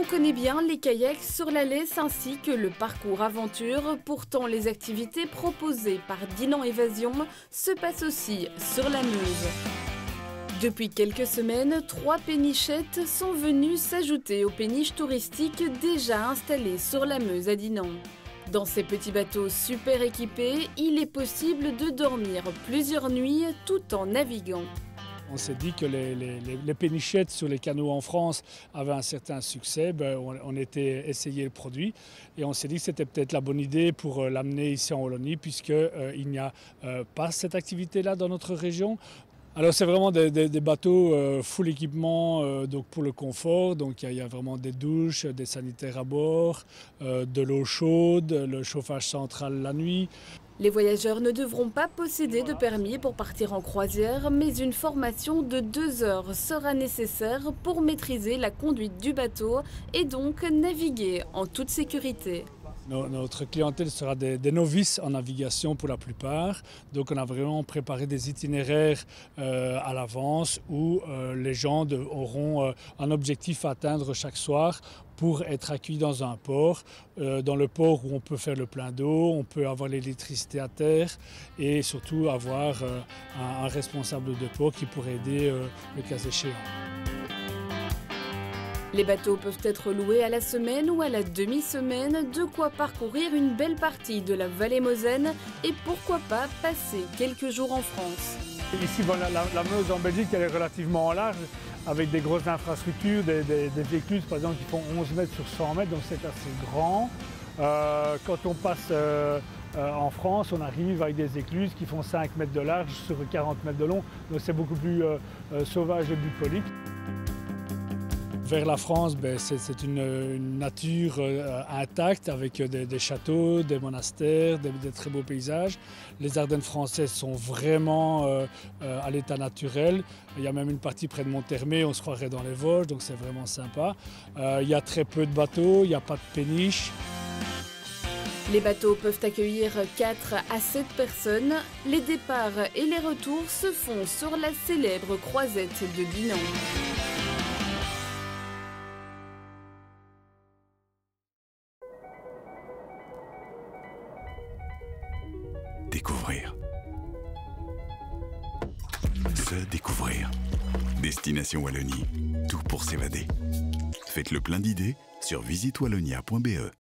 On connaît bien les kayaks sur la Lesse ainsi que le parcours aventure. Pourtant, les activités proposées par Dinan Évasion se passent aussi sur la Meuse. Depuis quelques semaines, 3 pénichettes sont venues s'ajouter aux péniches touristiques déjà installées sur la Meuse à Dinan. Dans ces petits bateaux super équipés, il est possible de dormir plusieurs nuits tout en naviguant. On s'est dit que les pénichettes sur les canaux en France avaient un certain succès. On était essayé le produit et on s'est dit que c'était peut-être la bonne idée pour l'amener ici en Wallonie puisqu'il n'y a pas cette activité-là dans notre région. Alors c'est vraiment des bateaux full équipement donc pour le confort, donc il y a vraiment des douches, des sanitaires à bord, de l'eau chaude, le chauffage central la nuit. Les voyageurs ne devront pas posséder de permis pour partir en croisière, mais une formation de 2 heures sera nécessaire pour maîtriser la conduite du bateau et donc naviguer en toute sécurité. Notre clientèle sera des novices en navigation pour la plupart. Donc on a vraiment préparé des itinéraires à l'avance où les gens auront un objectif à atteindre chaque soir pour être accueillis dans un port. Dans le port où on peut faire le plein d'eau, on peut avoir l'électricité à terre et surtout avoir un responsable de port qui pourrait aider le cas échéant. Les bateaux peuvent être loués à la semaine ou à la demi-semaine, de quoi parcourir une belle partie de la vallée Moselle et pourquoi pas passer quelques jours en France. Ici, la Meuse en Belgique, elle est relativement large, avec des grosses infrastructures, des écluses par exemple qui font 11 mètres sur 100 mètres, donc c'est assez grand. Quand on passe en France, on arrive avec des écluses qui font 5 mètres de large sur 40 mètres de long, donc c'est beaucoup plus sauvage et bucolique. Vers la France, c'est une nature intacte avec des châteaux, des monastères, des très beaux paysages. Les Ardennes françaises sont vraiment à l'état naturel. Il y a même une partie près de Monthermé, on se croirait dans les Vosges, donc c'est vraiment sympa. Il y a très peu de bateaux, il n'y a pas de péniches. Les bateaux peuvent accueillir 4 à 7 personnes. Les départs et les retours se font sur la célèbre croisette de Dinan. Découvrir. Se découvrir. Destination Wallonie. Tout pour s'évader. Faites le plein d'idées sur visitewallonia.be.